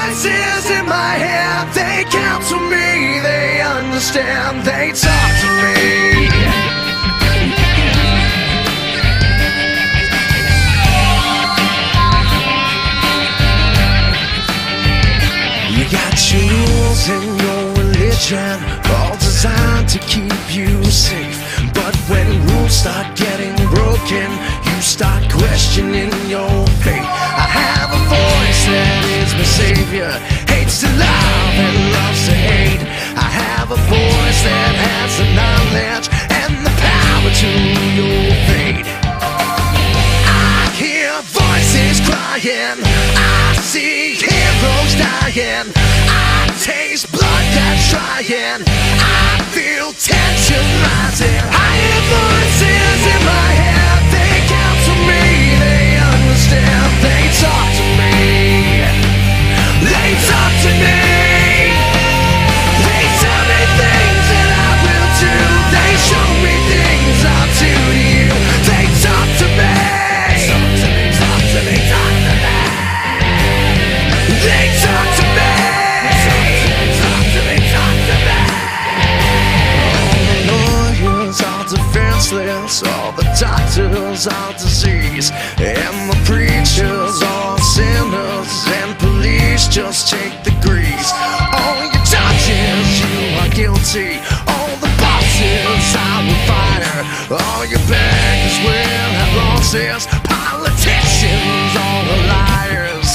voices in my head, they counsel me, they understand, they talk to me. You got your rules in your religion, all designed to keep you safe. But when rules start getting broken, you start questioning your faith. I have a voice that is my savior, hates to love and loves to hate. I have a voice that has the knowledge and the power to your fate. I hear voices crying, I see heroes dying, I taste blood that's trying, I feel tension rising. I hear voices in my head, they counsel me, they understand, they talk to me, they talk to me, they tell me things that I will do, they show me things I'll do to you, they talk to me, talk to me, talk to me, they talk to me, talk to me, talk to me. All the lawyers are defenseless, all the doctors are disease, and the preachers are sinners, and police just take the grease. All your judges, you are guilty, all the bosses are a fighter, all your beggars will have losses, politicians all are liars.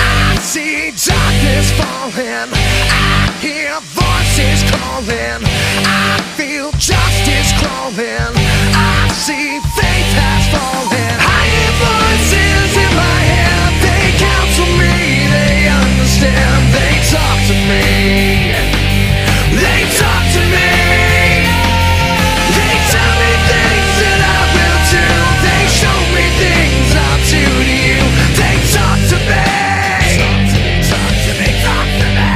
I see darkness falling, I hear voices calling, I feel justice crawling, I see faith has fallen. I hear voices in my head, they counsel me, they understand, they talk to me, they talk to me, they tell me things that I will do, they show me things I'll do to you, they talk to me, talk to me, talk to me.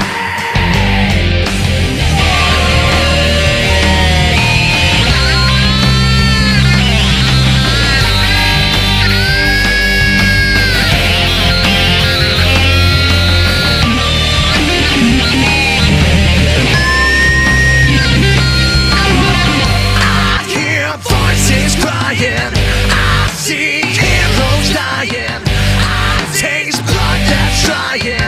I hear voices crying, I see heroes dying, I taste blood that's trying,